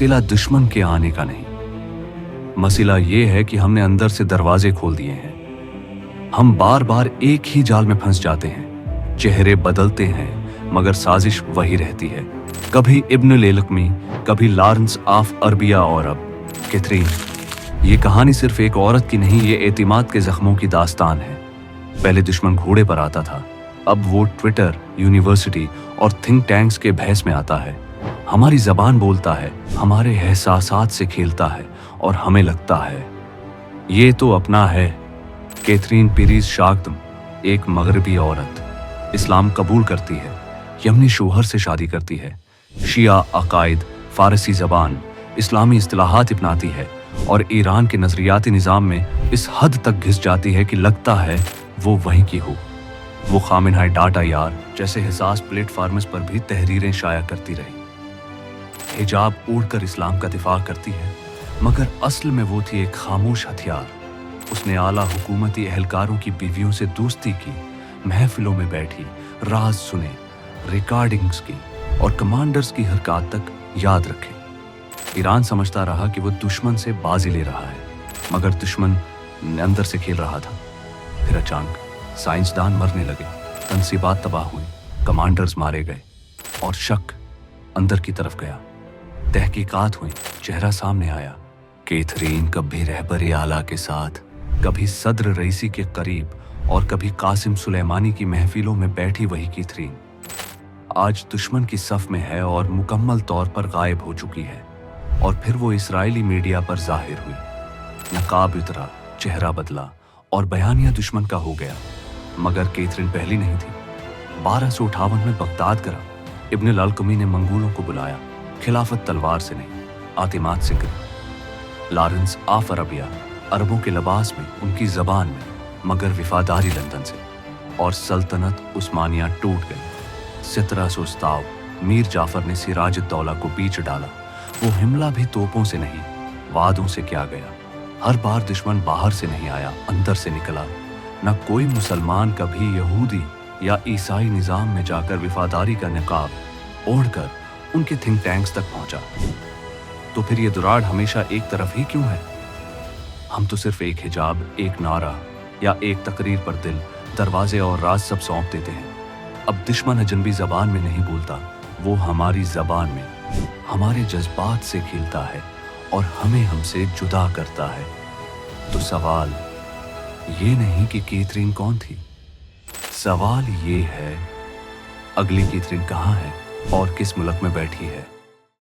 मसला दुश्मन के आने का नहीं, मसला ये है कि हमने अंदर से दरवाजे खोल दिए हैं। हम बार बार एक ही जाल में फंस जाते हैं। चेहरे बदलते हैं मगर साजिश वही रहती है। कभी इब्न लेलकमी, कभी लॉरेंस ऑफ अरबिया और अब कैथरीन। ये कहानी सिर्फ एक औरत की नहीं, ये एतिमाद के जख्मों की दास्तान है। पहले दुश्मन घोड़े पर आता था, अब वो ट्विटर, यूनिवर्सिटी और थिंक टैंक्स के बहस में आता है। हमारी जबान बोलता है, हमारे एहसासात से खेलता है और हमें लगता है ये तो अपना है। कैथरीन पीरीज शाक्दम एक मगरबी औरत, इस्लाम कबूल करती है, यमनी शोहर से शादी करती है, शिया अकायद, फारसी जबान, इस्लामी इस्तिलाहात अपनाती है और ईरान के नजरियाती निज़ाम में इस हद तक घिस जाती है कि लगता है वो वहीं की हो। वो खामिनहाई डाटा यार जैसे हिसास प्लेटफार्म्स पर भी तहरीरें शाया करती रही। हिजाब ओढ़कर इस्लाम का दिफा करती है, मगर असल में वो थी एक खामोश हथियार। उसने आला हुकूमती एहलकारों की बीवियों से दोस्ती की, महफिलों में बैठी, राज सुने, रिकॉर्डिंग्स की और कमांडर्स की हरकत तक याद रखे। ईरान समझता रहा कि वो दुश्मन से बाजी ले रहा है, मगर दुश्मन अंदर से खेल रहा था। फिर अचानक साइंसदान मरने लगे, तनसीबात तबाह हुई, कमांडर्स मारे गए और शक अंदर की तरफ गया। तहकीकात हुई, चेहरा सामने आया। कैथरीन कभी रहबर आला के साथ, कभी सदर रईसी के करीब और कभी कासिम सुलेमानी की महफिलों में बैठी वही कैथरीन आज दुश्मन की सफ में है और मुकम्मल तौर पर गायब हो चुकी है। और फिर वो इस्राएली मीडिया पर जाहिर हुई। नकाब उतरा, चेहरा बदला और बयानिया दुश्मन का हो गया। मगर कैथरीन पहली नहीं थी। 1258 में बगदाद करा, इब्न लालकमी ने मंगोलों को बुलाया। खिलाफत तलवार से नहीं, आतिमाद से करी। लॉरेंस ऑफ अरबिया, अरबों के लिबास में, उनकी जबान में, मगर वफादारी लंदन से। और सल्तनत उस्मानिया टूट गई। 1707 मीर जाफर ने सिराज दौला को बीच डाला। वो हमला भी तोपों से नहीं, वादों से किया गया। हर बार दुश्मन बाहर से नहीं आया, अंदर से निकला। न कोई मुसलमान कभी यहूदी या ईसाई निज़ाम में जाकर वफादारी का निकाब ओढ़कर उनके थिंक टैंक्स तक पहुंचा। तो फिर ये दुराड़ हमेशा एक तरफ ही क्यों है? हम तो सिर्फ एक हिजाब, एक नारा या एक तकरीर पर दिल, दरवाजे और राज सब सौंप देते हैं। अब दुश्मन अजनबी जबान में नहीं बोलता, वो हमारी जबान में, हमारे जज्बात से खेलता है और हमें हमसे जुदा करता है। तो सवाल ये नहीं कि कैथरीन कौन थी, सवाल ये है अगली कैथरीन कहाँ है और किस मुल्क में बैठी है।